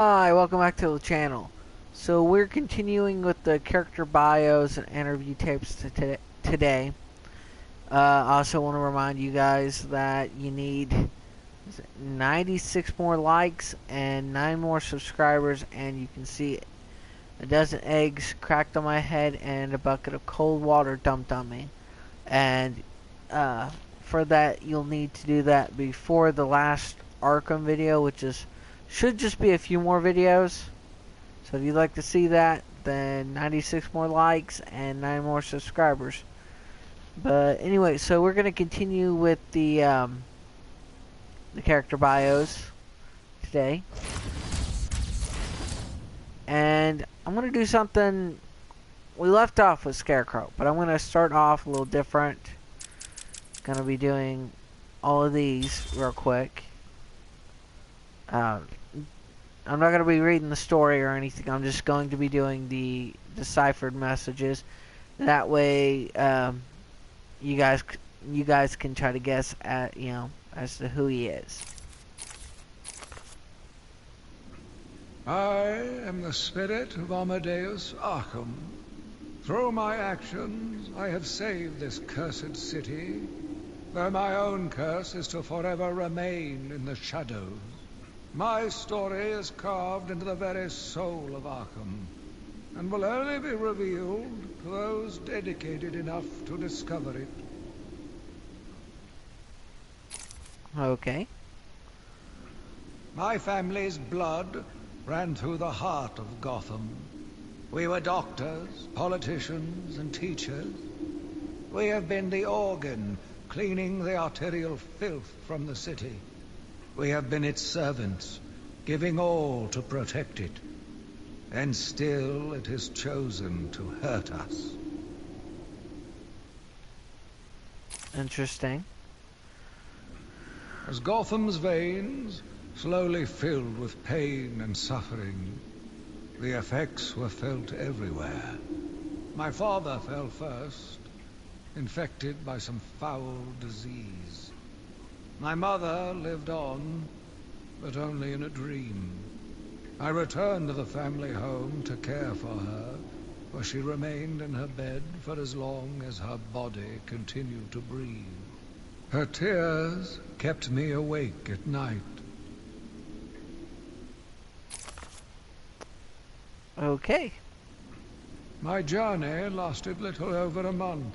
Hi, welcome back to the channel. So we're continuing with the character bios and interview tapes today. I also want to remind you guys that you need 96 more likes and 9 more subscribers, and you can see a dozen eggs cracked on my head and a bucket of cold water dumped on me. And for that, you'll need to do that before the last Arkham video, which should just be a few more videos. So if you'd like to see that, then 96 more likes and 9 more subscribers. But anyway, so we're going to continue with the character bios today. And I'm going to do something. We left off with Scarecrow, but I'm going to start off a little different. Going to be doing all of these real quick. I'm not going to be reading the story or anything. I'm just going to be doing the deciphered messages. That way, you guys can try to guess as to who he is. I am the spirit of Amadeus Arkham. Through my actions, I have saved this cursed city, though my own curse is to forever remain in the shadows. My story is carved into the very soul of Arkham, and will only be revealed to those dedicated enough to discover it. Okay. My family's blood ran through the heart of Gotham. We were doctors, politicians, and teachers. We have been the organ cleaning the arterial filth from the city. We have been its servants, giving all to protect it. And still it has chosen to hurt us. Interesting. As Gotham's veins slowly filled with pain and suffering, the effects were felt everywhere. My father fell first, infected by some foul disease. My mother lived on, but only in a dream. I returned to the family home to care for her, for she remained in her bed for as long as her body continued to breathe. Her tears kept me awake at night. Okay. My journey lasted little over a month.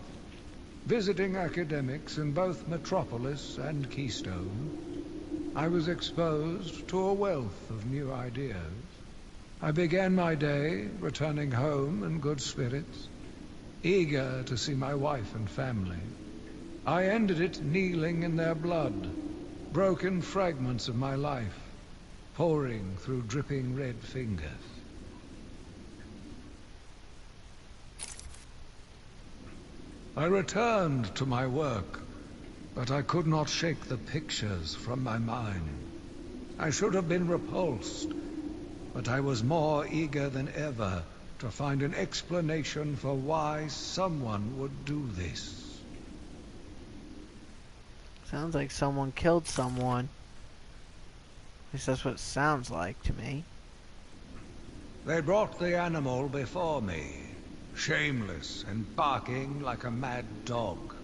Visiting academics in both Metropolis and Keystone, I was exposed to a wealth of new ideas. I began my day returning home in good spirits, eager to see my wife and family. I ended it kneeling in their blood, broken fragments of my life, pouring through dripping red fingers. I returned to my work, but I could not shake the pictures from my mind. I should have been repulsed, but I was more eager than ever to find an explanation for why someone would do this. Sounds like someone killed someone. At least that's what it sounds like to me. They brought the animal before me, shameless and barking like a mad dog.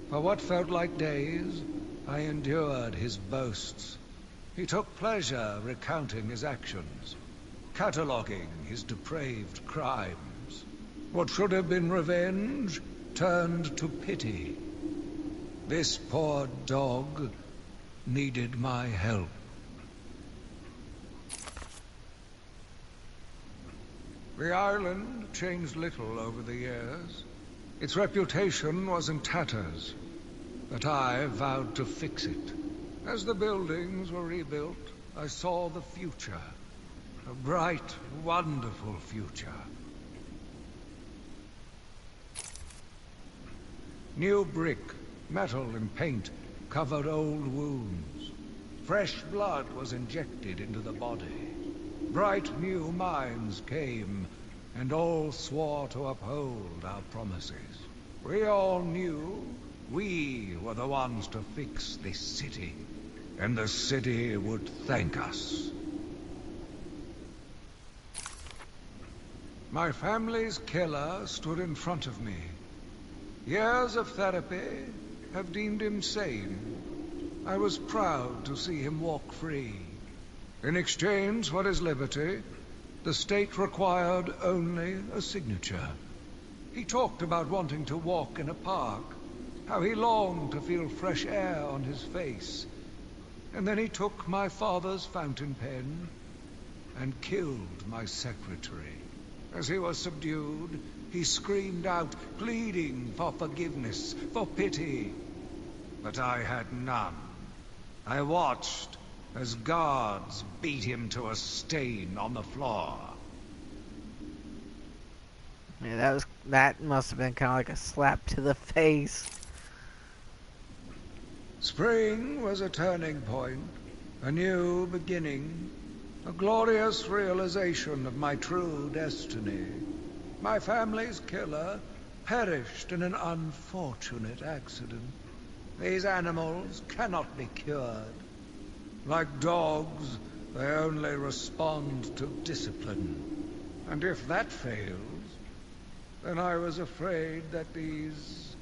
For what felt like days, I endured his boasts. He took pleasure recounting his actions, cataloguing his depraved crimes. What should have been revenge turned to pity. This poor dog needed my help. The island changed little over the years. Its reputation was in tatters, but I vowed to fix it. As the buildings were rebuilt, I saw the future. A bright, wonderful future. New brick, metal and paint covered old wounds. Fresh blood was injected into the body. Bright new minds came, and all swore to uphold our promises. We all knew we were the ones to fix this city, and the city would thank us. My family's killer stood in front of me. Years of therapy have deemed him sane. I was proud to see him walk free. In exchange for his liberty, the state required only a signature. He talked about wanting to walk in a park, how he longed to feel fresh air on his face. And then he took my father's fountain pen and killed my secretary. As he was subdued, he screamed out, pleading for forgiveness, for pity. But I had none. I watched as guards beat him to a stain on the floor. Yeah, that must have been kind of like a slap to the face. Spring was a turning point, a new beginning, a glorious realization of my true destiny. My family's killer perished in an unfortunate accident. These animals cannot be cured. Like dogs, they only respond to discipline. And if that fails, then I was afraid that these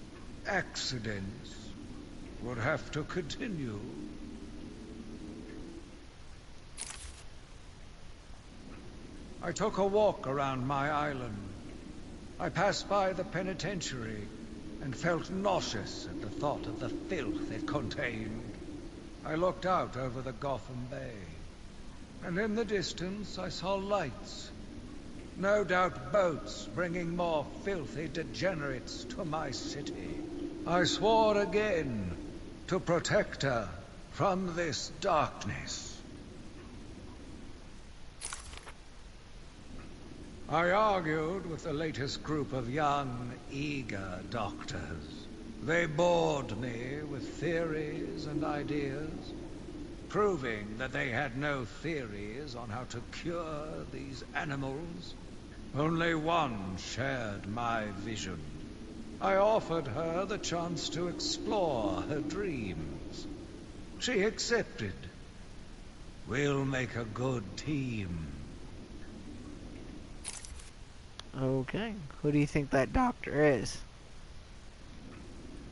accidents would have to continue. I took a walk around my island. I passed by the penitentiary and felt nauseous at the thought of the filth it contained. I looked out over the Gotham Bay, and in the distance I saw lights. No doubt boats bringing more filthy degenerates to my city. I swore again to protect her from this darkness. I argued with the latest group of young, eager doctors. They bored me with theories and ideas, proving that they had no theories on how to cure these animals. Only one shared my vision. I offered her the chance to explore her dreams. She accepted. We'll make a good team. Okay, who do you think that doctor is?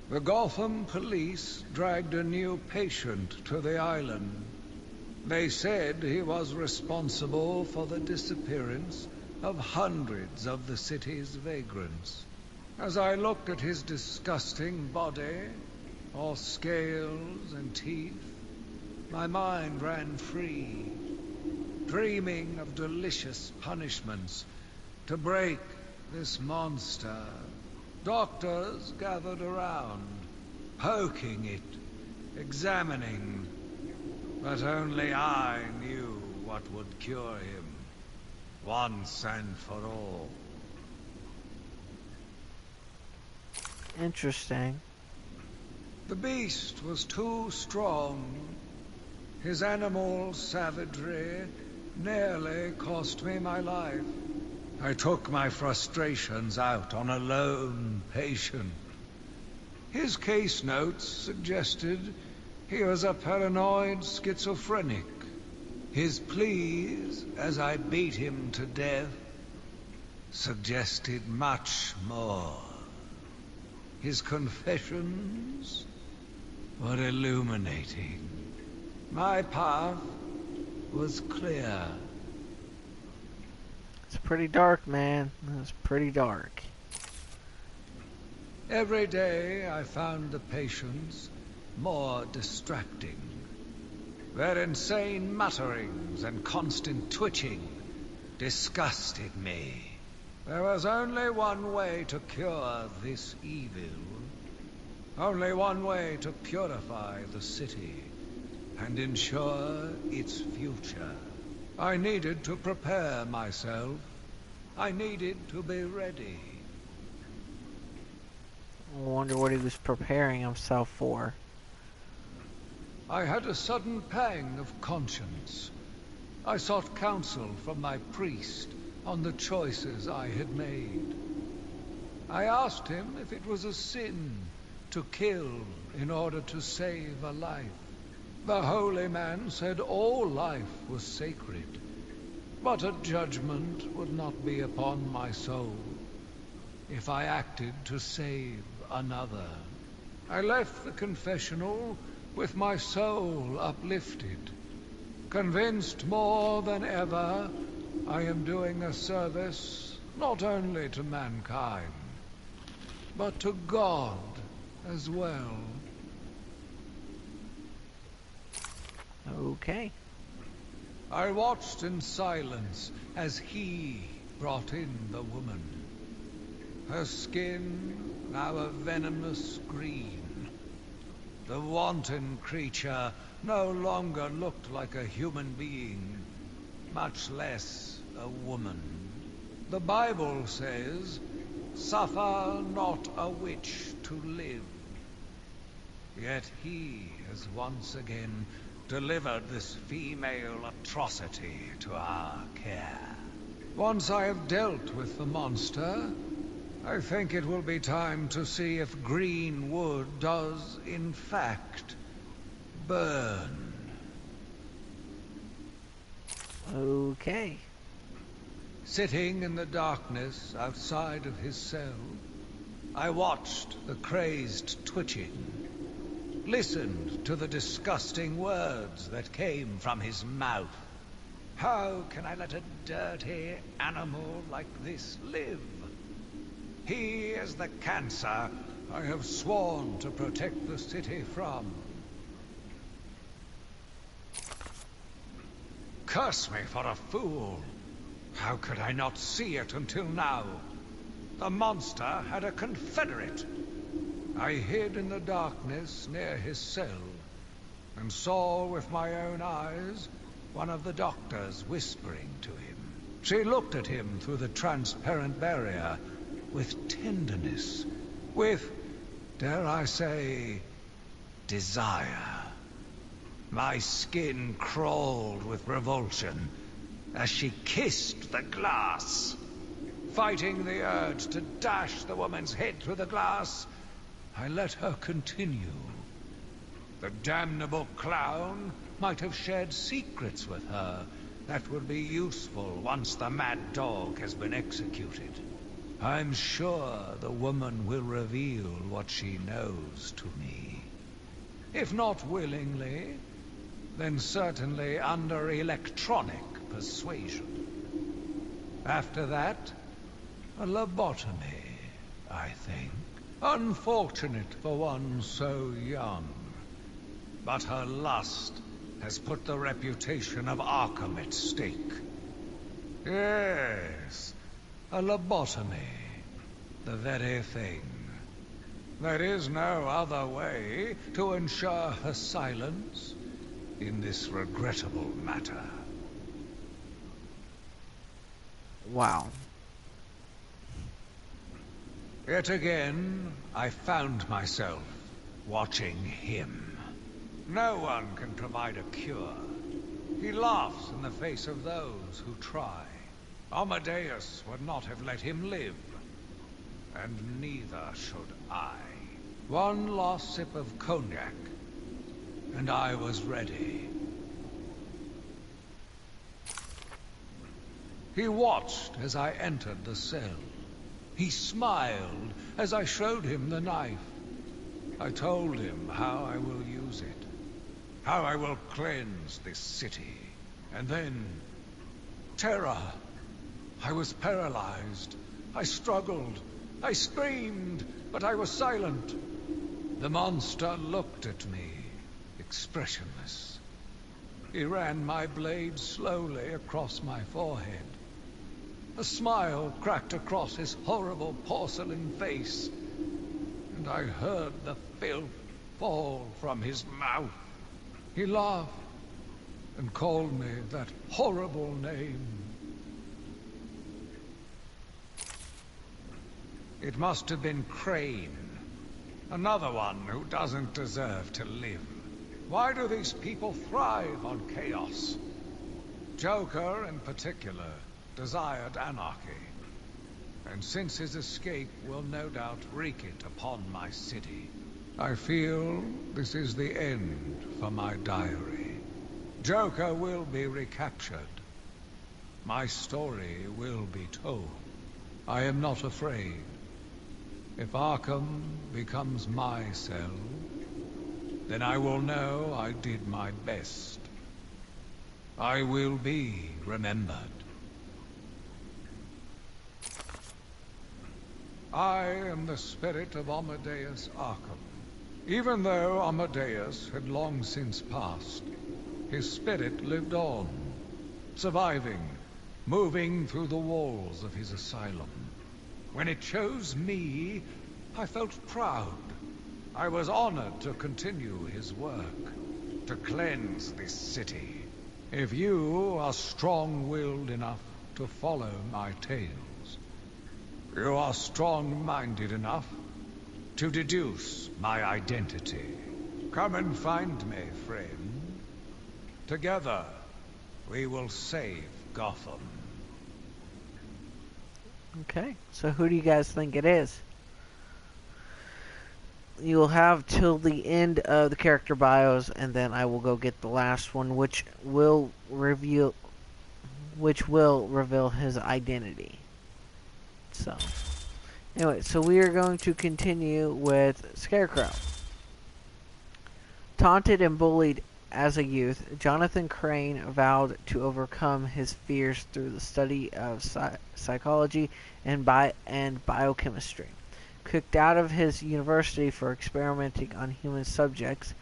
The Gotham police dragged a new patient to the island. They said he was responsible for the disappearance of hundreds of the city's vagrants. As I looked at his disgusting body, all scales and teeth, my mind ran free, dreaming of delicious punishments to break this monster. Doctors gathered around, poking it, examining, but only I knew what would cure him, once and for all. Interesting. The beast was too strong. His animal savagery nearly cost me my life. I took my frustrations out on a lone patient. His case notes suggested he was a paranoid schizophrenic. His pleas, as I beat him to death, suggested much more. His confessions were illuminating. My path was clear. It's pretty dark, man. It's pretty dark. Every day I found the patients more distracting. Their insane mutterings and constant twitching disgusted me. There was only one way to cure this evil. Only one way to purify the city and ensure its future. I needed to prepare myself. I needed to be ready. I wonder what he was preparing himself for. I had a sudden pang of conscience. I sought counsel from my priest on the choices I had made. I asked him if it was a sin to kill in order to save a life. The holy man said all life was sacred. But a judgment would not be upon my soul if I acted to save another. I left the confessional with my soul uplifted, convinced more than ever I am doing a service not only to mankind, but to God as well. Okay. I watched in silence as he brought in the woman. Her skin now a venomous green. The wanton creature no longer looked like a human being, much less a woman. The Bible says, "Suffer not a witch to live." Yet he has once again delivered this female atrocity to our care. Once I have dealt with the monster, I think it will be time to see if green wood does, in fact, burn. Okay. Sitting in the darkness outside of his cell, I watched the crazed twitching, listened to the disgusting words that came from his mouth. How can I let a dirty animal like this live? He is the cancer I have sworn to protect the city from. Curse me for a fool! How could I not see it until now? The monster had a confederate. I hid in the darkness near his cell, and saw with my own eyes one of the doctors whispering to him. She looked at him through the transparent barrier with tenderness, with, dare I say, desire. My skin crawled with revulsion as she kissed the glass. Fighting the urge to dash the woman's head through the glass, I let her continue. The damnable clown might have shared secrets with her that would be useful once the mad dog has been executed. I'm sure the woman will reveal what she knows to me. If not willingly, then certainly under electronic persuasion. After that, a lobotomy, I think. Unfortunate for one so young. But her lust has put the reputation of Arkham at stake. Yes, a lobotomy. The very thing. There is no other way to ensure her silence in this regrettable matter. Wow. Yet again, I found myself watching him. No one can provide a cure. He laughs in the face of those who try. Amadeus would not have let him live. And neither should I. One last sip of cognac, and I was ready. He watched as I entered the cell. He smiled as I showed him the knife. I told him how I will use it, how I will cleanse this city. And then, terror. I was paralyzed. I struggled. I screamed, but I was silent. The monster looked at me, expressionless. He ran my blade slowly across my forehead. A smile cracked across his horrible porcelain face, and I heard the filth fall from his mouth. He laughed and called me that horrible name. It must have been Crane, another one who doesn't deserve to live. Why do these people thrive on chaos? Joker, in particular, desired anarchy, and since his escape will no doubt wreak it upon my city, I feel this is the end for my diary. Joker will be recaptured, My story will be told. I am not afraid. If Arkham becomes my cell, then I will know I did my best. I will be remembered. I am the spirit of Amadeus Arkham. Even though Amadeus had long since passed, his spirit lived on, surviving, moving through the walls of his asylum. When it chose me, I felt proud. I was honored to continue his work, to cleanse this city. If you are strong-willed enough to follow my tales, you are strong-minded enough to deduce my identity. Come and find me, friend. Together, we will save Gotham. Okay, so who do you guys think it is? You'll have till the end of the character bios, and then I will go get the last one, which will reveal his identity. So, anyway, so we are going to continue with Scarecrow. Taunted and bullied as a youth, Jonathan Crane vowed to overcome his fears through the study of psychology and biochemistry. Kicked out of his university for experimenting on human subjects,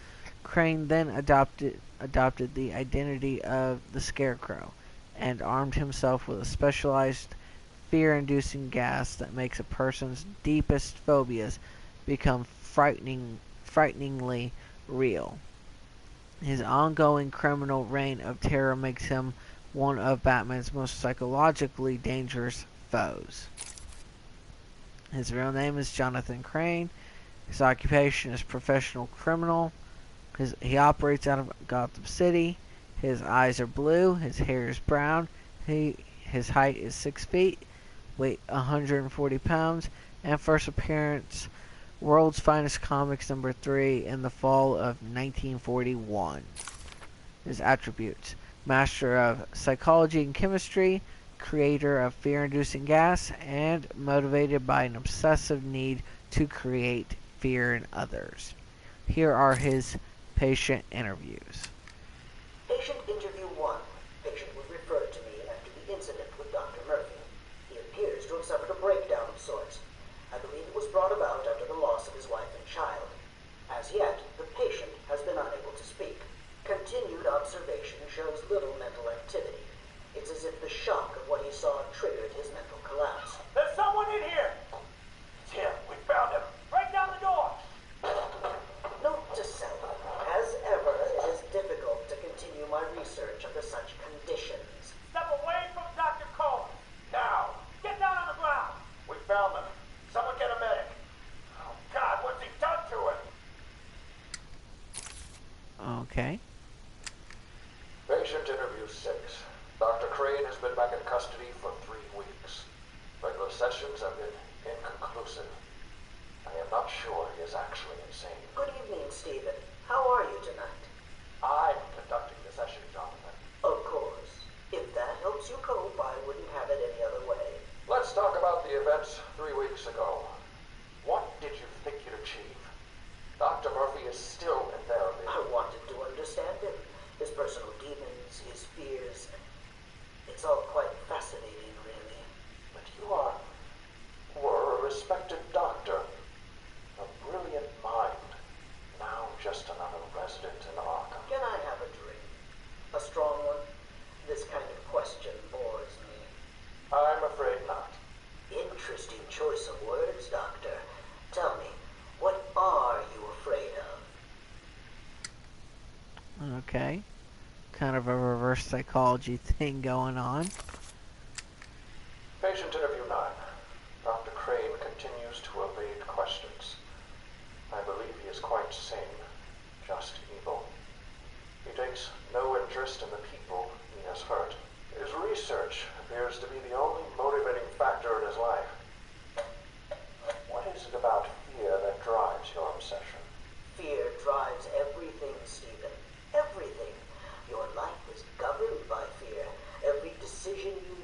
Crane then adopted the identity of the Scarecrow and armed himself with a specialized fear-inducing gas that makes a person's deepest phobias become frighteningly real. His ongoing criminal reign of terror makes him one of Batman's most psychologically dangerous foes. His real name is Jonathan Crane. His occupation is professional criminal. He operates out of Gotham City. His eyes are blue. His hair is brown. His height is 6 feet, weight 140 pounds, and first appearance World's Finest Comics #3 in the fall of 1941. His attributes: master of psychology and chemistry, creator of fear-inducing gas, and motivated by an obsessive need to create fear in others. Here are his patient interviews. Patient interview 1. Patient was referred to me after the incident with Dr. Murphy. He appears to have suffered a breakdown of sorts. I believe it was brought about after the loss of his wife and child. As yet, the patient has been unable to speak. Continued observation shows little mental activity. It's as if the shock of what he saw triggered his mental collapse. There's someone in here! It's him. We found him. Break down the door! Note to self. As ever, it is difficult to continue my research under such conditions. Step away from Dr. Combs. Now. Get down on the ground. We found him. Someone get a medic. Oh, God, what's he done to him? Okay. Patient interview 6. Dr. Crane has been back in custody for 3 weeks. Regular sessions have been inconclusive. I am not sure he is actually insane. Good evening, Stephen. How are you tonight? I'm conducting the session, Jonathan. Of course. If that helps you cope, I wouldn't have it any other way. Let's talk about the events 3 weeks ago. What did you think you'd achieve? Dr. Murphy is still in therapy. I wanted to understand him. His personal demons, his fears. It's all quite fascinating, really. But you were a respected doctor. A brilliant mind. Now just another resident in Arkham. Can I have a drink? A strong one? This kind of question bores me. I'm afraid not. Interesting choice of words, Doctor. Tell me, what are you afraid of? Okay. Kind of a reverse psychology thing going on. Patient interview 9. Dr. Crane continues to evade questions. I believe he is quite sane, just evil. He takes no interest in the people he has hurt. His research appears to be the only motivating factor in his life. What is it about fear that drives your obsession? Fear drives everything, Stephen. Everything. Your life is governed by fear. Every decision you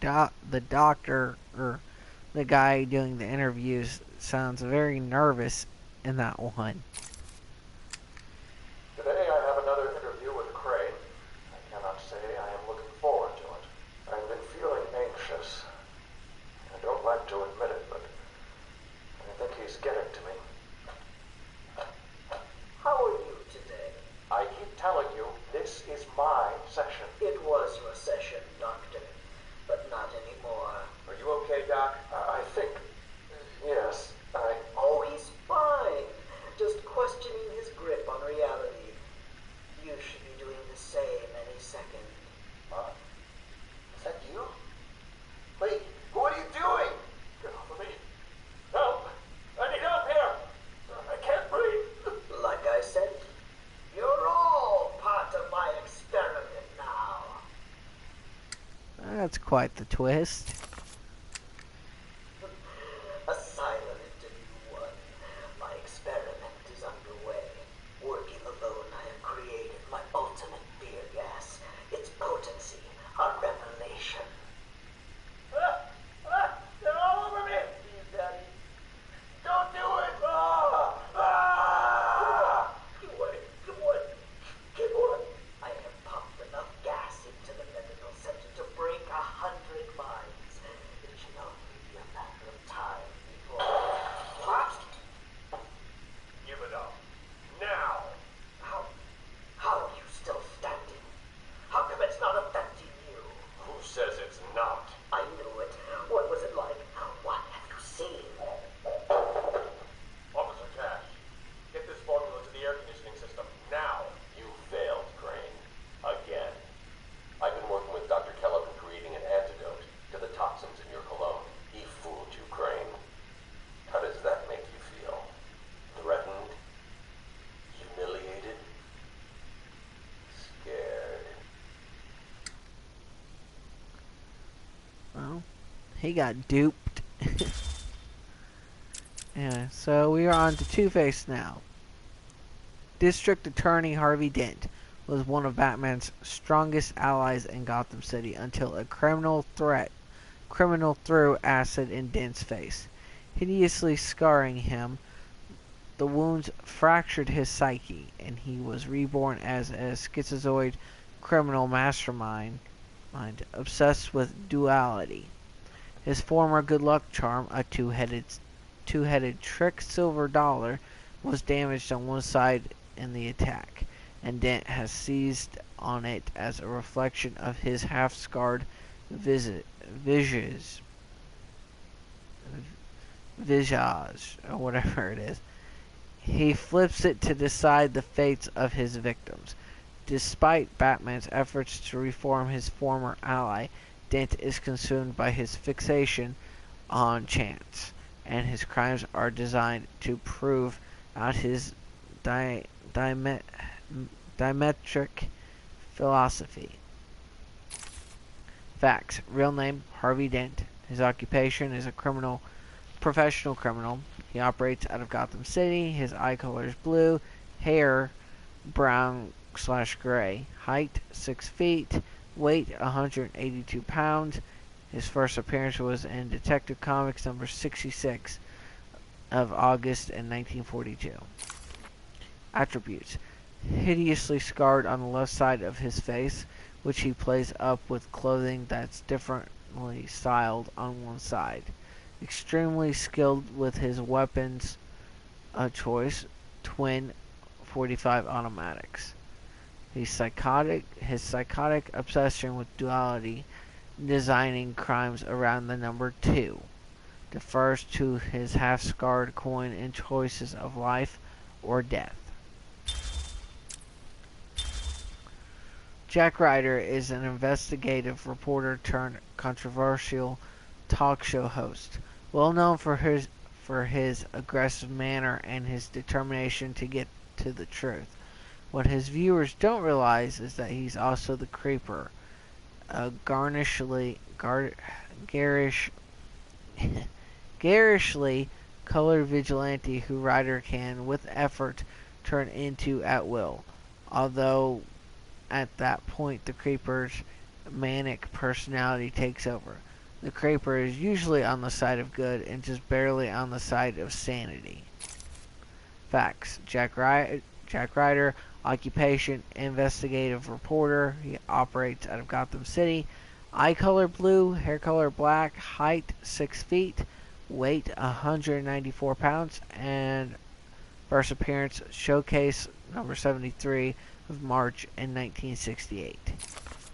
the doctor, or the guy doing the interviews, sounds very nervous in that one. Today I have another interview with Crane. I cannot say I am looking forward to it. I've been feeling anxious. I don't like to admit it, but I think he's getting to me. How are you today? I keep telling you, this is my session. It was your session, Doctor, but not anymore. Are you okay, Doc? I think... yes, Oh, he's fine. Just questioning his grip on reality. You should be doing the same any second. What? Is that you? Wait, what are you doing? Get off of me. Help! I need help here! I can't breathe. Like I said, you're all part of my experiment now. That's quite the twist. Asylum Interview 1. My experiment is underway. Working alone, I have created my ultimate fear gas. Its potency, a revelation. They're all over me! Please, Daddy. Don't do it! Good boy. Good boy. I have pumped enough gas into the medical center to break 100 minds. It should only be a matter of time before... What? Give it up. Now! How are you still standing? How come it's not affecting you? Who says it's not? I knew it. What was it like? What have you seen? Officer Cash, get this formula to the air conditioning system now. You failed, Crane. Again. I've been working with Dr. Kellogg in creating an antidote to the toxins in your cologne. He fooled you, Crane. How does that make you feel? Threatened? Humiliated? Scared? Well, he got duped. Yeah, so we are on to Two-Face now. District Attorney Harvey Dent was one of Batman's strongest allies in Gotham City until a criminal threw acid in Dent's face, hideously scarring him. The wounds fractured his psyche, and he was reborn as a schizoid criminal mastermind obsessed with duality. His former good luck charm, a two-headed trick silver dollar, was damaged on one side in the attack, and Dent has seized on it as a reflection of his half-scarred visage, or whatever it is. He flips it to decide the fates of his victims. Despite Batman's efforts to reform his former ally, Dent is consumed by his fixation on chance, and his crimes are designed to prove out his diametric philosophy. Facts. Real name, Harvey Dent. His occupation is a professional criminal. He operates out of Gotham City. His eye color is blue. Hair, brown/gray. Height, 6 feet. Weight, 182 pounds. His first appearance was in Detective Comics number 66 of August in 1942. Attributes. Hideously scarred on the left side of his face, which he plays up with clothing that's differently styled on one side. Extremely skilled with his weapons choice, twin .45 automatics. His psychotic obsession with duality, designing crimes around the number 2, defers to his half-scarred coin in choices of life or death. Jack Ryder is an investigative reporter turned controversial talk show host, well known for his aggressive manner and his determination to get to the truth. What his viewers don't realize is that he's also the Creeper, a garishly colored vigilante who Ryder can, with effort, turn into at will. Although at that point the Creeper's manic personality takes over. The Creeper is usually on the side of good and just barely on the side of sanity. Facts. Jack Ryder, occupation, investigative reporter. He operates out of Gotham City. Eye color blue, hair color black, height 6 feet, weight 194 pounds, and first appearance Showcase number 73 of March in 1968.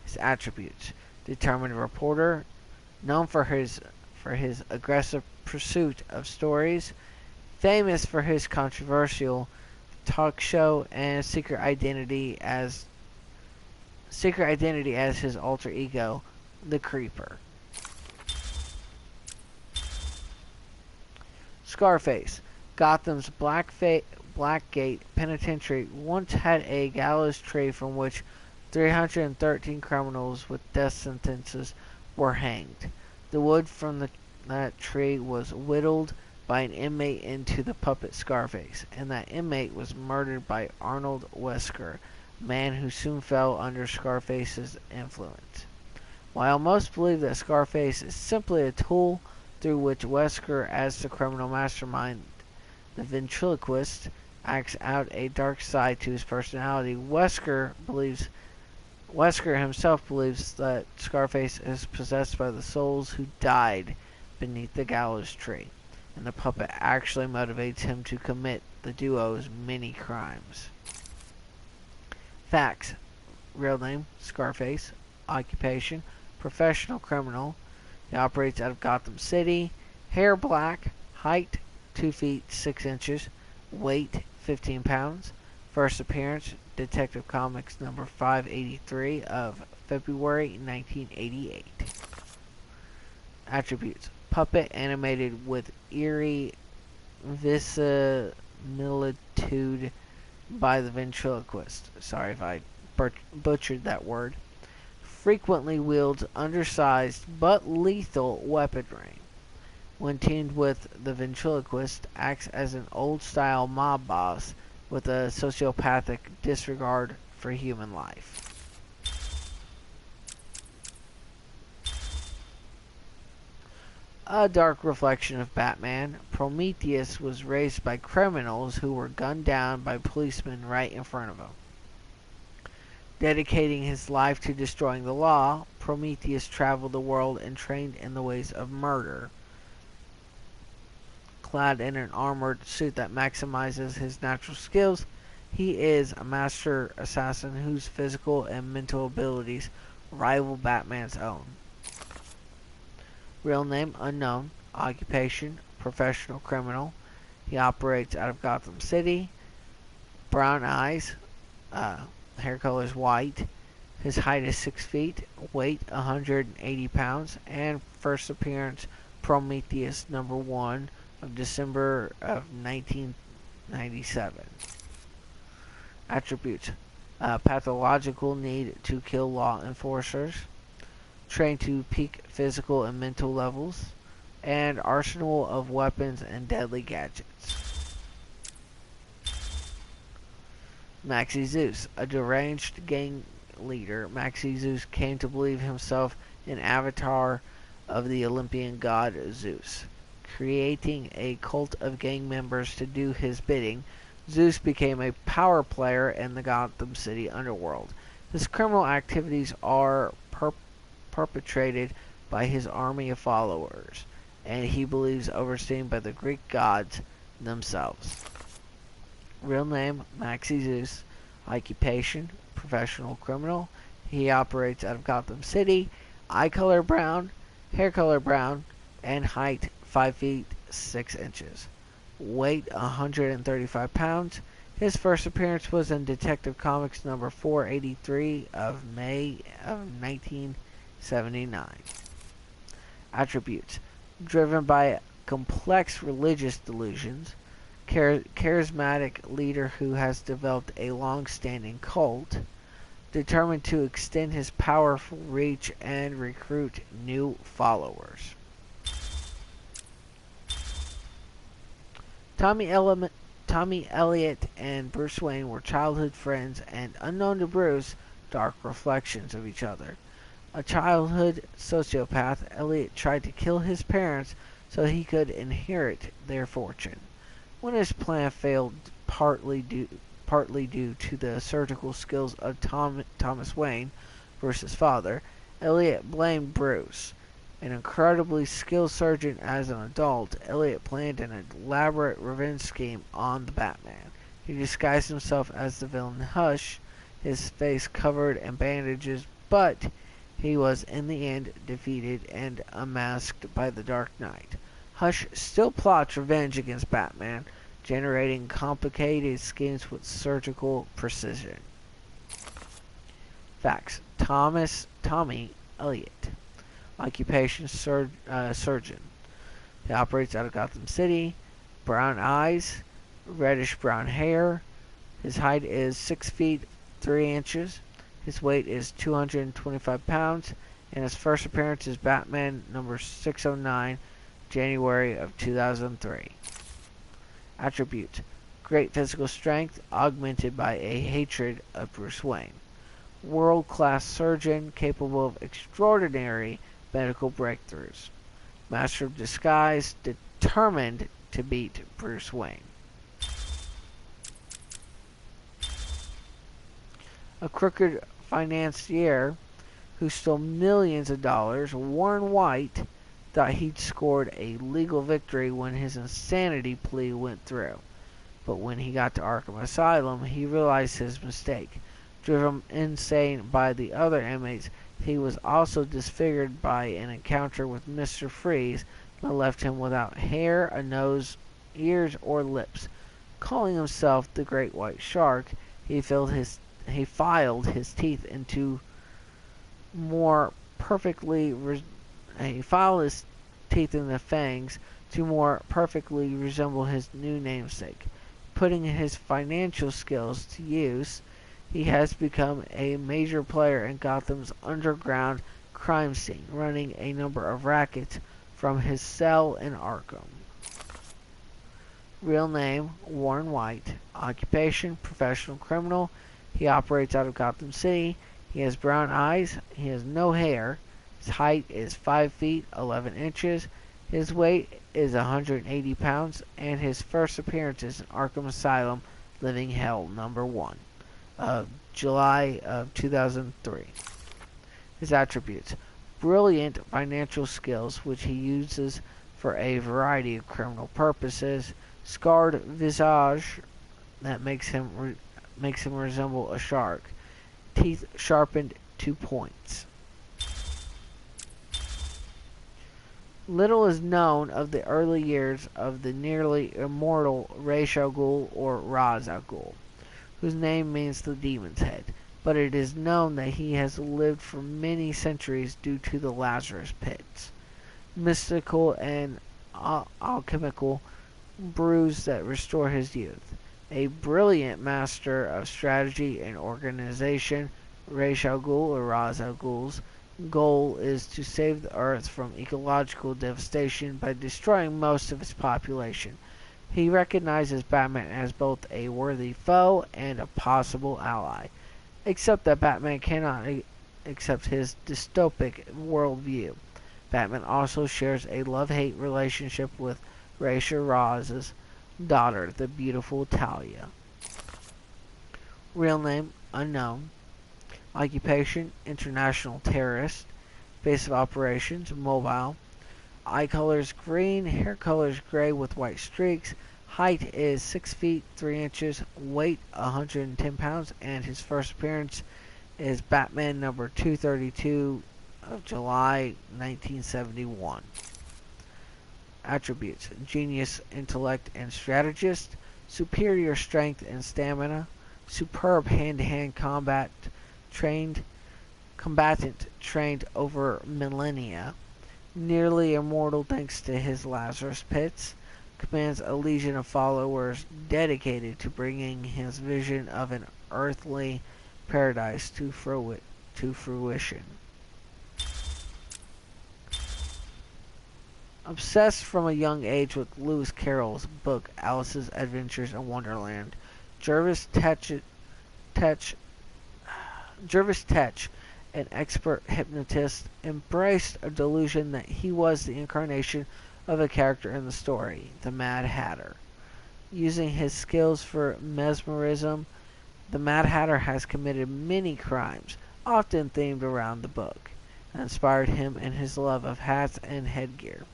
His attributes: determined reporter, known for his aggressive pursuit of stories, famous for his controversial talk show and secret identity as his alter ego, the Creeper. Scarface. Gotham's Blackgate Penitentiary once had a gallows tree from which 313 criminals with death sentences were hanged. The wood from that tree was whittled by an inmate into the puppet Scarface, and that inmate was murdered by Arnold Wesker, a man who soon fell under Scarface's influence. While most believe that Scarface is simply a tool through which Wesker, as the criminal mastermind, the ventriloquist, acts out a dark side to his personality, Wesker himself believes that Scarface is possessed by the souls who died beneath the gallows tree, and the puppet actually motivates him to commit the duo's many crimes. Facts. Real name, Scarface. Occupation, professional criminal. He operates out of Gotham City. Hair black. Height 2 feet 6 inches. Weight 15 pounds. First appearance, Detective Comics number 583 of February 1988. Attributes: puppet animated with eerie verisimilitude by the ventriloquist. Sorry if I butchered that word. Frequently wields undersized but lethal weaponry. When teamed with the ventriloquist, acts as an old-style mob boss with a sociopathic disregard for human life. A dark reflection of Batman, Prometheus was raised by criminals who were gunned down by policemen right in front of him. Dedicating his life to destroying the law, Prometheus traveled the world and trained in the ways of murder. Clad in an armored suit that maximizes his natural skills, he is a master assassin whose physical and mental abilities rival Batman's own. Real name unknown. Occupation professional criminal. He operates out of Gotham City. Brown eyes. Hair color is white. His height is 6 feet. Weight 180 pounds. And first appearance Prometheus number 1 of December of 1997. Attributes: pathological need to kill law enforcers, trained to peak physical and mental levels, and arsenal of weapons and deadly gadgets. Maxie Zeus, a deranged gang leader. Maxie Zeus came to believe himself an avatar of the Olympian god Zeus. Creating a cult of gang members to do his bidding, Zeus became a power player in the Gotham City underworld. His criminal activities are perpetrated by his army of followers, and he believes overseen by the Greek gods themselves. Real name, Maxie Zeus. Occupation, professional criminal. He operates out of Gotham City. Eye color brown, hair color brown, and height 5 feet 6 inches. Weight 135 pounds. His first appearance was in Detective Comics number 483 of May of 1979. Attributes: driven by complex religious delusions, charismatic leader who has developed a long-standing cult, determined to extend his powerful reach and recruit new followers. Tommy Elliott and Bruce Wayne were childhood friends and, unknown to Bruce, dark reflections of each other. A childhood sociopath, Elliot tried to kill his parents so he could inherit their fortune. When his plan failed, partly due to the surgical skills of Thomas Wayne versus father, Elliot blamed Bruce. An incredibly skilled surgeon as an adult, Elliot planned an elaborate revenge scheme on the Batman. He disguised himself as the villain Hush, his face covered in bandages, but he was in the end defeated and unmasked by the Dark Knight. Hush still plots revenge against Batman, generating complicated schemes with surgical precision. Facts: Tommy Elliot. Occupation: surgeon. He operates out of Gotham City. Brown eyes, reddish brown hair. His height is 6 feet 3 inches. His weight is 225 pounds. And his first appearance is Batman number 609, January of 2003. Attributes: great physical strength, augmented by a hatred of Bruce Wayne. World-class surgeon, capable of extraordinary medical breakthroughs. Master of disguise, determined to beat Bruce Wayne. A crooked financier who stole millions of dollars, Warren White thought he'd scored a legal victory when his insanity plea went through. But when he got to Arkham Asylum, he realized his mistake. Driven insane by the other inmates, he was also disfigured by an encounter with Mr. Freeze that left him without hair, a nose, ears, or lips. Calling himself the Great White Shark, he filed his teeth into more perfectly he filed his teeth in the fangs to more perfectly resemble his new namesake. Putting his financial skills to use, he has become a major player in Gotham's underground crime scene, running a number of rackets from his cell in Arkham. Real name: Warren White. Occupation: professional criminal. He operates out of Gotham City. He has brown eyes. He has no hair. His height is 5 feet 11 inches. His weight is 180 pounds. And his first appearance is in Arkham Asylum, Living Hell number 1. July of 2003. His attributes: brilliant financial skills, which he uses for a variety of criminal purposes. Scarred visage that makes him resemble a shark. Teeth sharpened to points. Little is known of the early years of the nearly immortal Ra's al Ghul, or Ra's al Ghul, whose name means the demon's head, but it is known that he has lived for many centuries due to the Lazarus pits, mystical and alchemical brews that restore his youth. A brilliant master of strategy and organization, Ra's al Ghul, or Ra's al Ghul's goal is to save the Earth from ecological devastation by destroying most of its population. He recognizes Batman as both a worthy foe and a possible ally, except that Batman cannot accept his dystopic worldview. Batman also shares a love-hate relationship with Rachel Roz's daughter, the beautiful Talia. Real name: unknown. Occupation: international terrorist. Base of operations: mobile. Eye color is green, hair color is gray with white streaks. Height is 6 feet 3 inches, weight 110 pounds, and his first appearance is Batman number 232 of July 1971. Attributes: genius, intellect, and strategist. Superior strength and stamina. Superb hand-to-hand combatant trained over millennia. Nearly immortal thanks to his Lazarus pits. Commands a legion of followers dedicated to bringing his vision of an earthly paradise to fruition. Obsessed from a young age with Lewis Carroll's book Alice's Adventures in Wonderland, Jervis Tetch, an expert hypnotist, embraced a delusion that he was the incarnation of a character in the story, the Mad Hatter. Using his skills for mesmerism, the Mad Hatter has committed many crimes, often themed around the book, and inspired him in his love of hats and headgear,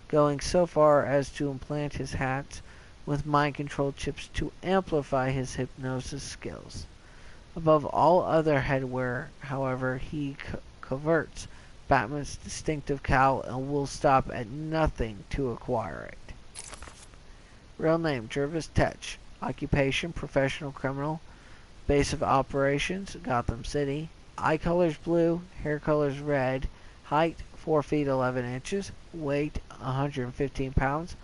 going so far as to implant his hats with mind control chips to amplify his hypnosis skills. Above all other headwear, however, he coverts Batman's distinctive cowl and will stop at nothing to acquire it. Real name, Jervis Tetch. Occupation, professional criminal. Base of operations, Gotham City. Eye colors blue, hair colors red. Height, 4 feet 11 inches. Weight, 115 pounds.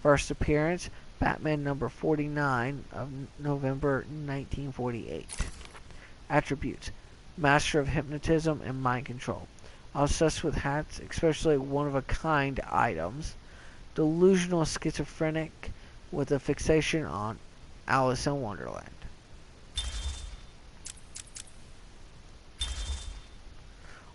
First appearance, Batman number 49 of November 1948. Attributes: master of hypnotism and mind control. Obsessed with hats, especially one-of-a-kind items. Delusional schizophrenic with a fixation on Alice in Wonderland.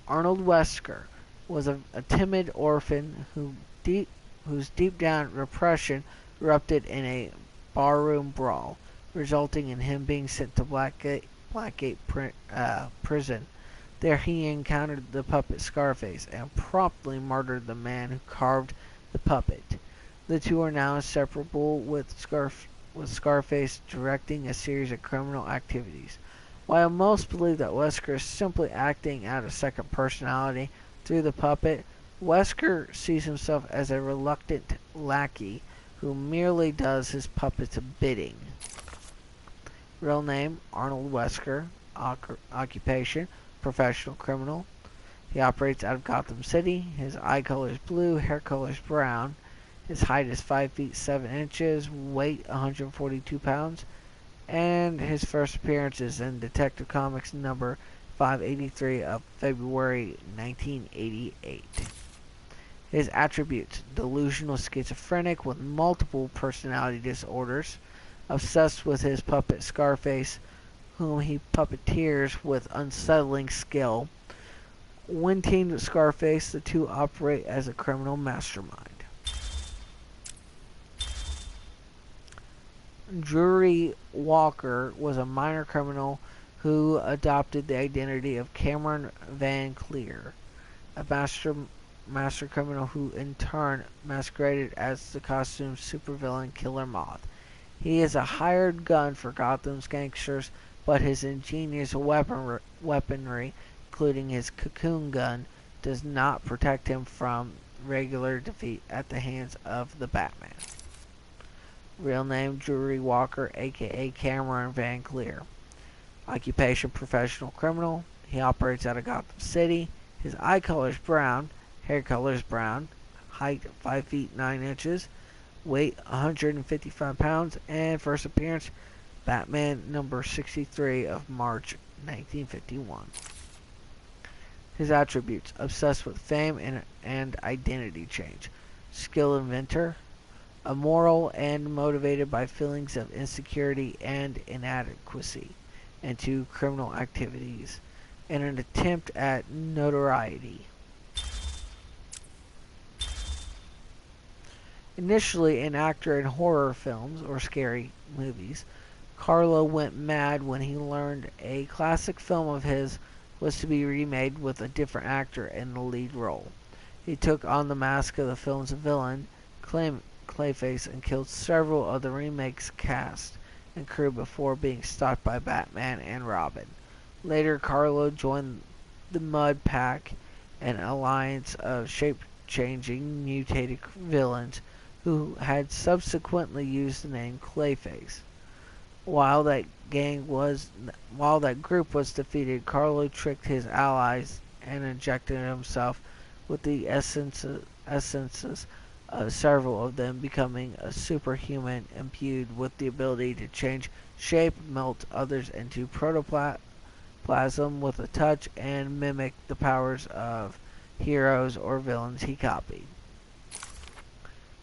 Arnold Wesker was a timid orphan whose deep down repression erupted in a barroom brawl, resulting in him being sent to Blackgate prison. There he encountered the puppet Scarface and promptly murdered the man who carved the puppet. The two are now inseparable, with Scarface directing a series of criminal activities. While most believe that Wesker is simply acting out a second personality through the puppet, Wesker sees himself as a reluctant lackey who merely does his puppet's bidding. Real name, Arnold Wesker. Occupation, professional criminal. He operates out of Gotham City. His eye color is blue, hair color is brown. His height is 5 feet 7 inches, weight 142 pounds. And his first appearance is in Detective Comics number 583 of February 1988. His attributes: delusional schizophrenic with multiple personality disorders, obsessed with his puppet Scarface, whom he puppeteers with unsettling skill. When teamed with Scarface, the two operate as a criminal mastermind. Drury Walker was a minor criminal who adopted the identity of Cameron Van Cleer, a master criminal who in turn masqueraded as the costumed supervillain Killer Moth. He is a hired gun for Gotham's gangsters, but his ingenious weaponry, including his cocoon gun, does not protect him from regular defeat at the hands of the Batman. Real name, Drury Walker, aka Cameron Van Cleer. Occupation, professional criminal. He operates out of Gotham City. His eye color is brown, hair color is brown. Height, 5 feet 9 inches. Weight, 155 pounds. And first appearance, Batman number 63 of March 1951. His attributes: obsessed with fame and identity change. Skilled inventor. Immoral and motivated by feelings of insecurity and inadequacy into criminal activities in an attempt at notoriety. Initially an actor in horror films or scary movies, Carlo went mad when he learned a classic film of his was to be remade with a different actor in the lead role. He took on the mask of the film's villain, Clayface, and killed several of the remake's cast and crew before being stopped by Batman and Robin. Later, Carlo joined the Mud Pack, an alliance of shape-changing, mutated villains who had subsequently used the name Clayface. While that group was defeated, Carlo tricked his allies and injected himself with the essences of several of them, becoming a superhuman imbued with the ability to change shape, melt others into protoplasm with a touch, and mimic the powers of heroes or villains he copied.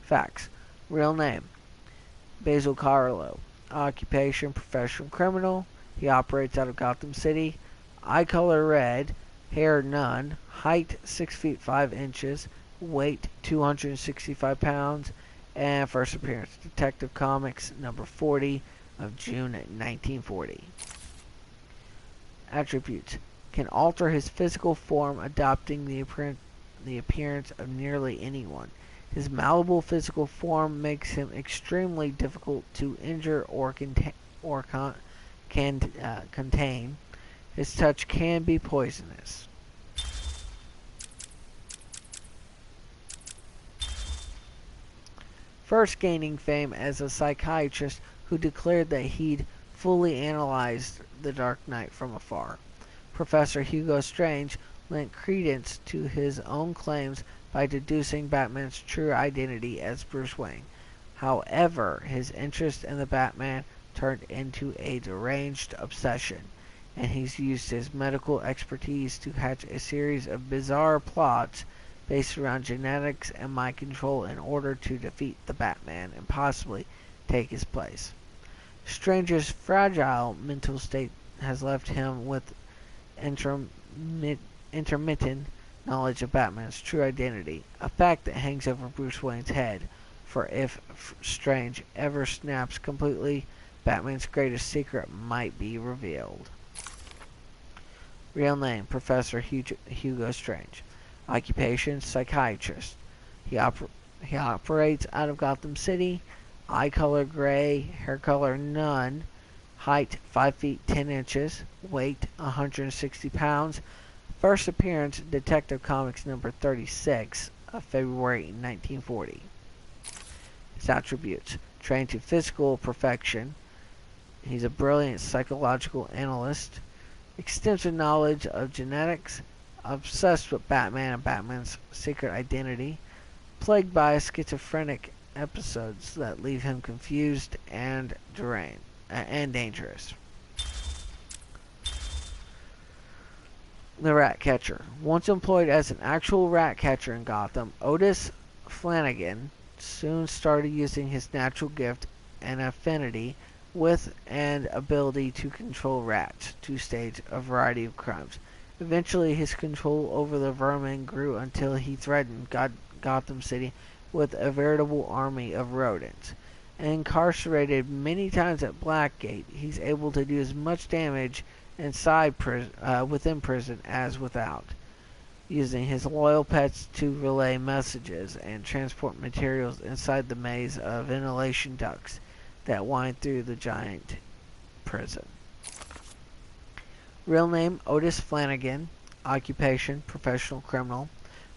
Facts. Real name: Basil Carlo. Occupation: professional criminal. He operates out of Gotham City. Eye color red. hair none, height 6 feet 5 inches, weight 265 pounds, and first appearance Detective Comics number 40 of June 1940. Attributes: can alter his physical form, adopting the appearance of nearly anyone. His malleable physical form makes him extremely difficult to injure or contain. His touch can be poisonous. First gaining fame as a psychiatrist who declared that he'd fully analyzed The Dark Knight from afar, Professor Hugo Strange lent credence to his own claims by deducing Batman's true identity as Bruce Wayne. However, his interest in the Batman turned into a deranged obsession, and he's used his medical expertise to hatch a series of bizarre plots based around genetics and mind control in order to defeat the Batman and possibly take his place. Strange's fragile mental state has left him with intermittent knowledge of Batman's true identity, a fact that hangs over Bruce Wayne's head, for if Strange ever snaps completely, Batman's greatest secret might be revealed. Real name: Professor Hugo Strange. Occupation: psychiatrist. He operates out of Gotham City. Eye color gray, hair color none. Height 5 feet 10 inches. Weight 160 pounds. First appearance Detective Comics number 36 of February 1940. His attributes: trained to physical perfection. He's a brilliant psychological analyst. Extensive knowledge of genetics. Obsessed with Batman and Batman's secret identity, plagued by schizophrenic episodes that leave him confused and dangerous. The Rat Catcher. Once employed as an actual rat catcher in Gotham, Otis Flanagan soon started using his natural gift and affinity with and ability to control rats to stage a variety of crimes. Eventually, his control over the vermin grew until he threatened Gotham City with a veritable army of rodents. Incarcerated many times at Blackgate, he's able to do as much damage within prison as without, using his loyal pets to relay messages and transport materials inside the maze of ventilation ducts that wind through the giant prison. Real name: Otis Flanagan. Occupation: professional criminal.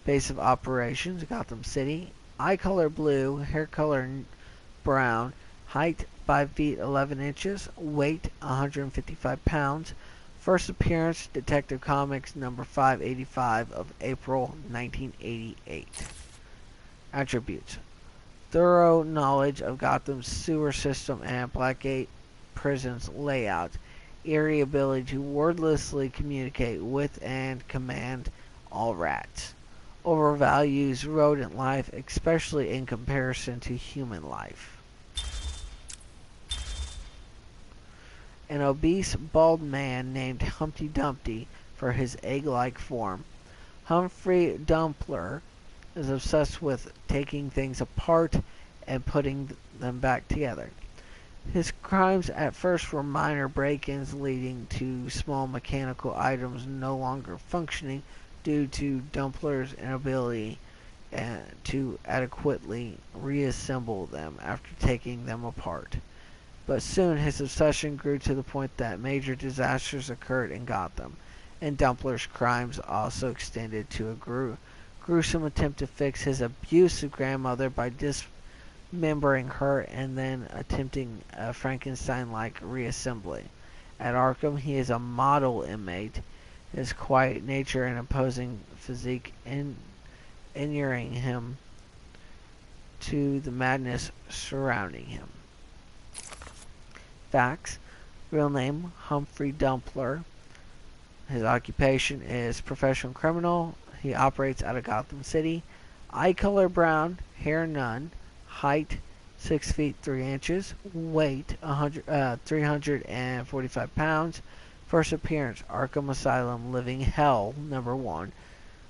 Base of operations: Gotham City. Eye color blue, hair color brown. Height 5 feet 11 inches. Weight 155 pounds. First appearance Detective Comics number 585 of April 1988. Attributes: thorough knowledge of Gotham's sewer system and Blackgate Prison's layout. Eerie ability to wordlessly communicate with and command all rats. Overvalues rodent life, especially in comparison to human life. An obese, bald man named Humpty Dumpty for his egg-like form. Humphrey Dumpler is obsessed with taking things apart and putting them back together. His crimes at first were minor break-ins leading to small mechanical items no longer functioning due to Dumpler's inability to adequately reassemble them after taking them apart. But soon his obsession grew to the point that major disasters occurred in Gotham, and Dumpler's crimes also extended to a gruesome attempt to fix his abusive grandmother by dismembering her and then attempting a Frankenstein-like reassembly. At Arkham, he is a model inmate, his quiet nature and imposing physique inuring him to the madness surrounding him. Facts: real name Humphrey Dumpler. His occupation is professional criminal. He operates out of Gotham City. Eye color brown, hair none. Height 6 feet 3 inches. Weight 345 pounds. First appearance, Arkham Asylum, Living Hell, number 1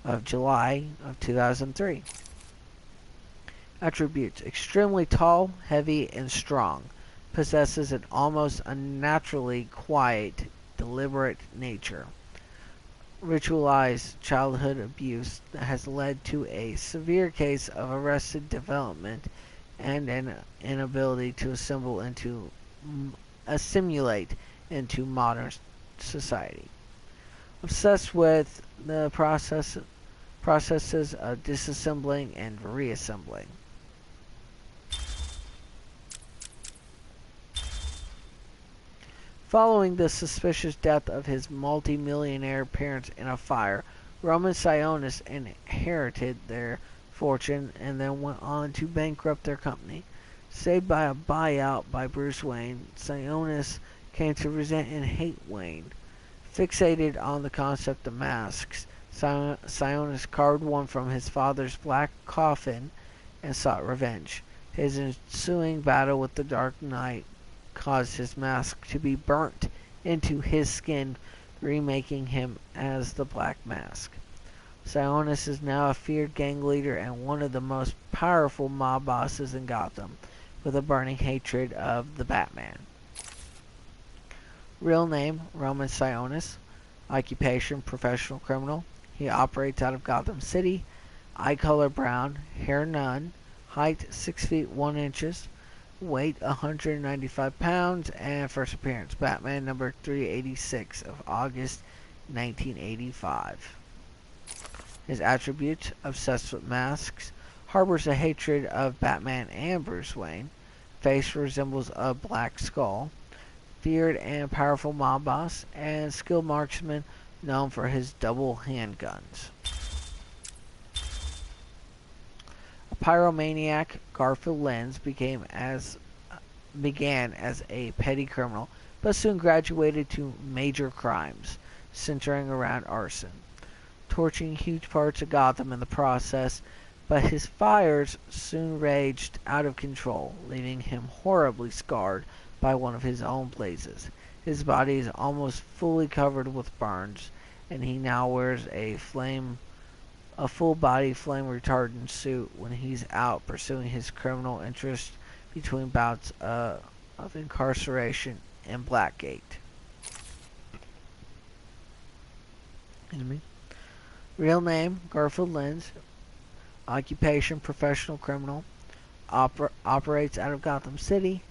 of July of 2003. Attributes, extremely tall, heavy, and strong. Possesses an almost unnaturally quiet, deliberate nature. Ritualized childhood abuse that has led to a severe case of arrested development and an inability to assimilate into modern society. Obsessed with the processes of disassembling and reassembling. Following the suspicious death of his multi-millionaire parents in a fire, Roman Sionis inherited their fortune and then went on to bankrupt their company. Saved by a buyout by Bruce Wayne, Sionis came to resent and hate Wayne. Fixated on the concept of masks, Sionis carved one from his father's black coffin and sought revenge. His ensuing battle with the Dark Knight caused his mask to be burnt into his skin, remaking him as the Black Mask. Sionis is now a feared gang leader and one of the most powerful mob bosses in Gotham, with a burning hatred of the Batman. Real name, Roman Sionis. Occupation, professional criminal. He operates out of Gotham City. Eye color brown, hair none. Height 6 feet 1 inches. Weight 195 pounds. And first appearance, Batman number 386 of August 1985. His attributes, obsessed with masks. Harbors a hatred of Batman and Bruce Wayne. Face resembles a black skull. Feared and powerful mob boss, and skilled marksman known for his double handguns. A pyromaniac, Garfield Lenz began as a petty criminal, but soon graduated to major crimes, centering around arson, torching huge parts of Gotham in the process, but his fires soon raged out of control, leaving him horribly scarred by one of his own blazes. His body is almost fully covered with burns, and he now wears a full-body flame retardant suit when he's out pursuing his criminal interest between bouts of incarceration in Blackgate. Real name, Garfield Lenz. Occupation, professional criminal. Operates out of Gotham City.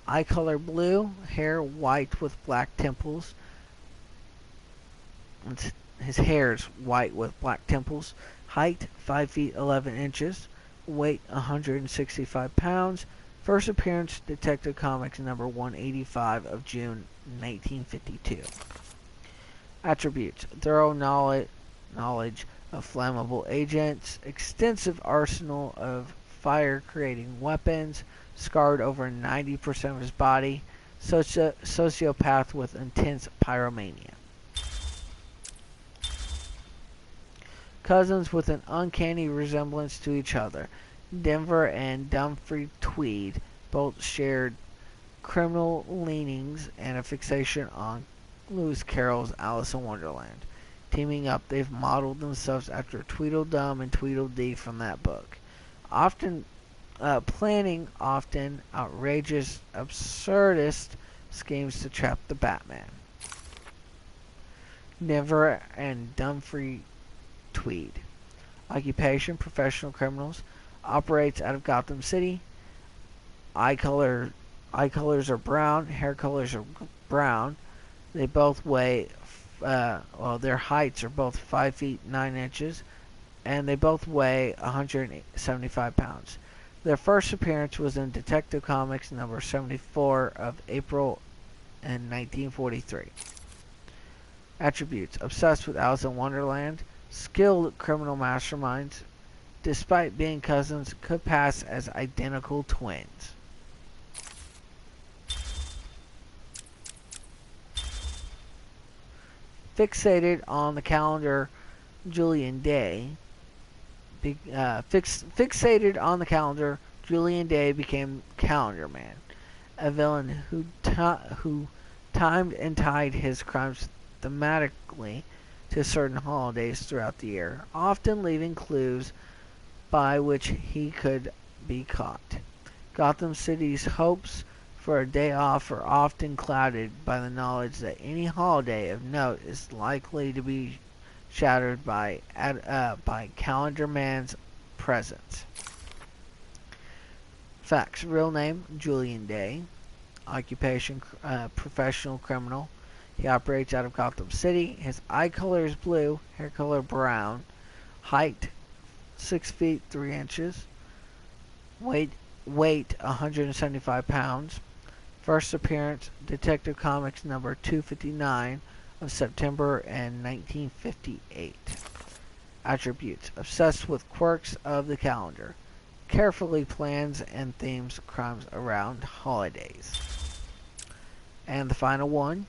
Eye color blue, hair white with black temples. His hair's white with black temples. Height 5 feet 11 inches. Weight 165 pounds. First appearance, Detective Comics number 185 of June 1952. Attributes, thorough knowledge of flammable agents, extensive arsenal of fire-creating weapons, scarred over 90% of his body, sociopath with intense pyromania. Cousins with an uncanny resemblance to each other, Denver and Dumfries Tweed both shared criminal leanings and a fixation on Lewis Carroll's Alice in Wonderland. Teaming up, they've modeled themselves after Tweedledum and Tweedledee from that book. Planning often outrageous, absurdist schemes to trap the Batman. Denver and Dumfries Tweed. Occupation, professional criminals. Operates out of Gotham City. Eye colors are brown. Hair colors are brown. They both weigh, their heights are both 5 feet 9 inches. And they both weigh 175 pounds. Their first appearance was in Detective Comics number 74 of April in 1943. Attributes, obsessed with Alice in Wonderland. Skilled criminal masterminds. Despite being cousins, could pass as identical twins. Fixated on the calendar, Julian Day. Fixated on the calendar, Julian Day became Calendar Man, a villain who timed and tied his crimes thematically to certain holidays throughout the year, often leaving clues by which he could be caught. Gotham City's hopes for a day off are often clouded by the knowledge that any holiday of note is likely to be shattered by Calendar Man's presence. Facts: real name Julian Day, occupation professional criminal. He operates out of Gotham City. His eye color is blue, hair color brown, height 6 feet 3 inches, weight 175 pounds. First appearance, Detective Comics number 259 of September in 1958. Attributes: obsessed with quirks of the calendar. Carefully plans and themes crimes around holidays. And the final one,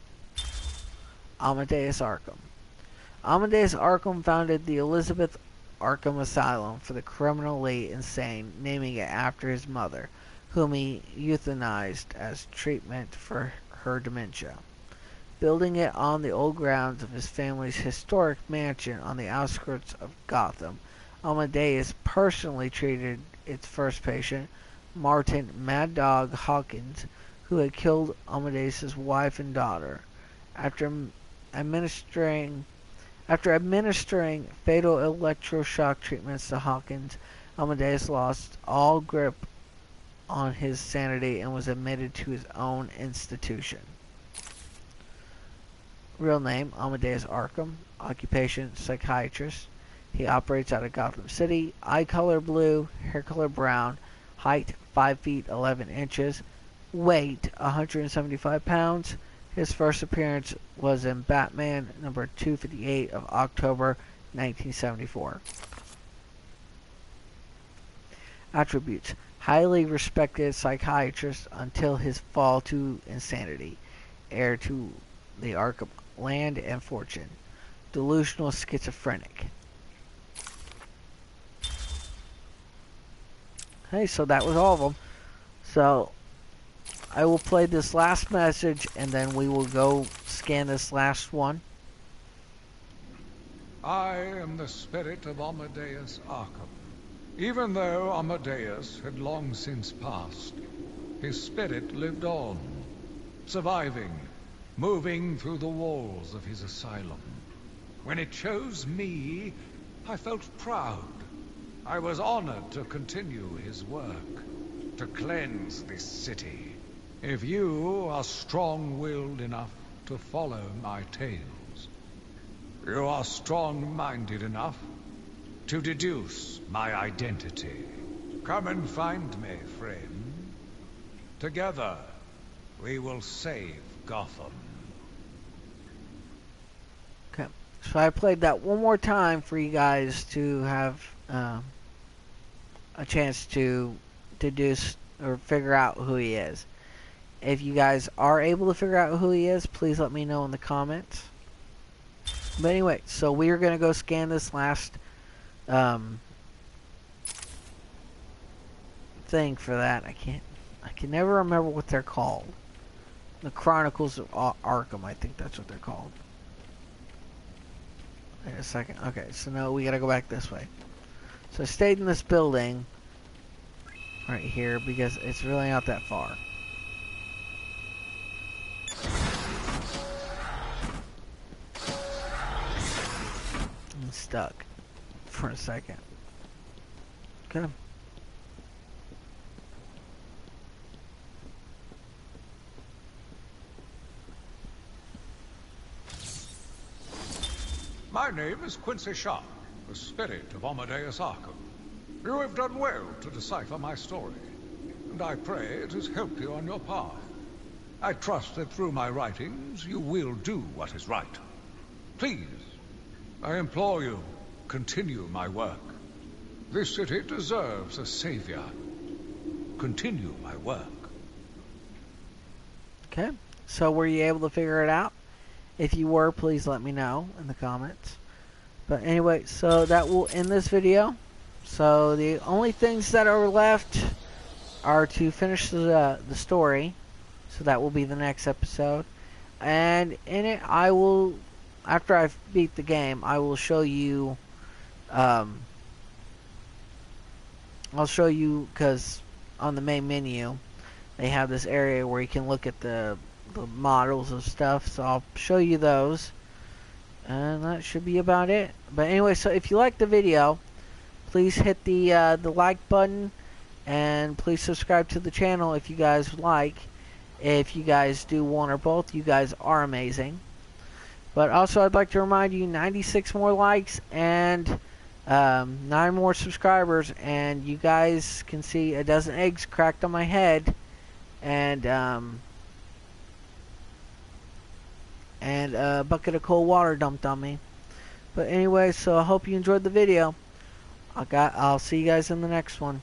Amadeus Arkham. Amadeus Arkham founded the Elizabeth Arkham Asylum for the criminally insane, naming it after his mother, whom he euthanized as treatment for her dementia. Building it on the old grounds of his family's historic mansion on the outskirts of Gotham, Amadeus personally treated its first patient, Martin Mad Dog Hawkins, who had killed Amadeus's wife and daughter. After administering fatal electroshock treatments to Hawkins, Amadeus lost all grip on his sanity and was admitted to his own institution. Real name Amadeus Arkham, occupation psychiatrist. He operates out of Gotham City. Eye color blue, hair color brown, height 5 feet 11 inches, weight 175 pounds. His first appearance was in Batman number 258 of October 1974. Attributes: highly respected psychiatrist until his fall to insanity, heir to the Arkham land and fortune, delusional schizophrenic. Okay, so that was all of them. So I will play this last message and then we will go scan this last one. I am the spirit of Amadeus Arkham. Even though Amadeus had long since passed, his spirit lived on, surviving, moving through the walls of his asylum. When it chose me, I felt proud. I was honored to continue his work, to cleanse this city. If you are strong-willed enough to follow my tales, you are strong-minded enough to deduce my identity. Come and find me, friend. Together, we will save Gotham. Okay, so I played that one more time for you guys to have a chance to deduce or figure out who he is. If you guys are able to figure out who he is, please let me know in the comments. But anyway, so we are going to go scan this last thing for that. I can never remember what they're called. The Chronicles of Arkham, I think that's what they're called. Wait a second. Okay, so no, we gotta go back this way. So I stayed in this building right here because it's really not that far. I'm stuck for a second. Okay. My name is Quincy Sharp, the spirit of Amadeus Arkham. You have done well to decipher my story, and I pray it has helped you on your path. I trust that through my writings you will do what is right. Please, I implore you, continue my work. This city deserves a savior. Continue my work. Okay, so were you able to figure it out? If you were, please let me know in the comments. But anyway, so that will end this video. So the only things that are left are to finish the story. So that will be the next episode. And in it, I will after I've beat the game, I will show you. I'll show you, because on the main menu they have this area where you can look at the models of stuff. So I'll show you those, and that should be about it. But anyway, so if you like the video, please hit the like button, and please subscribe to the channel if you guys would like. If you guys do one or both, you guys are amazing. But also, I'd like to remind you, 96 more likes and 9 more subscribers, and you guys can see a dozen eggs cracked on my head, and a bucket of cold water dumped on me. But anyway, so I hope you enjoyed the video. I'll see you guys in the next one.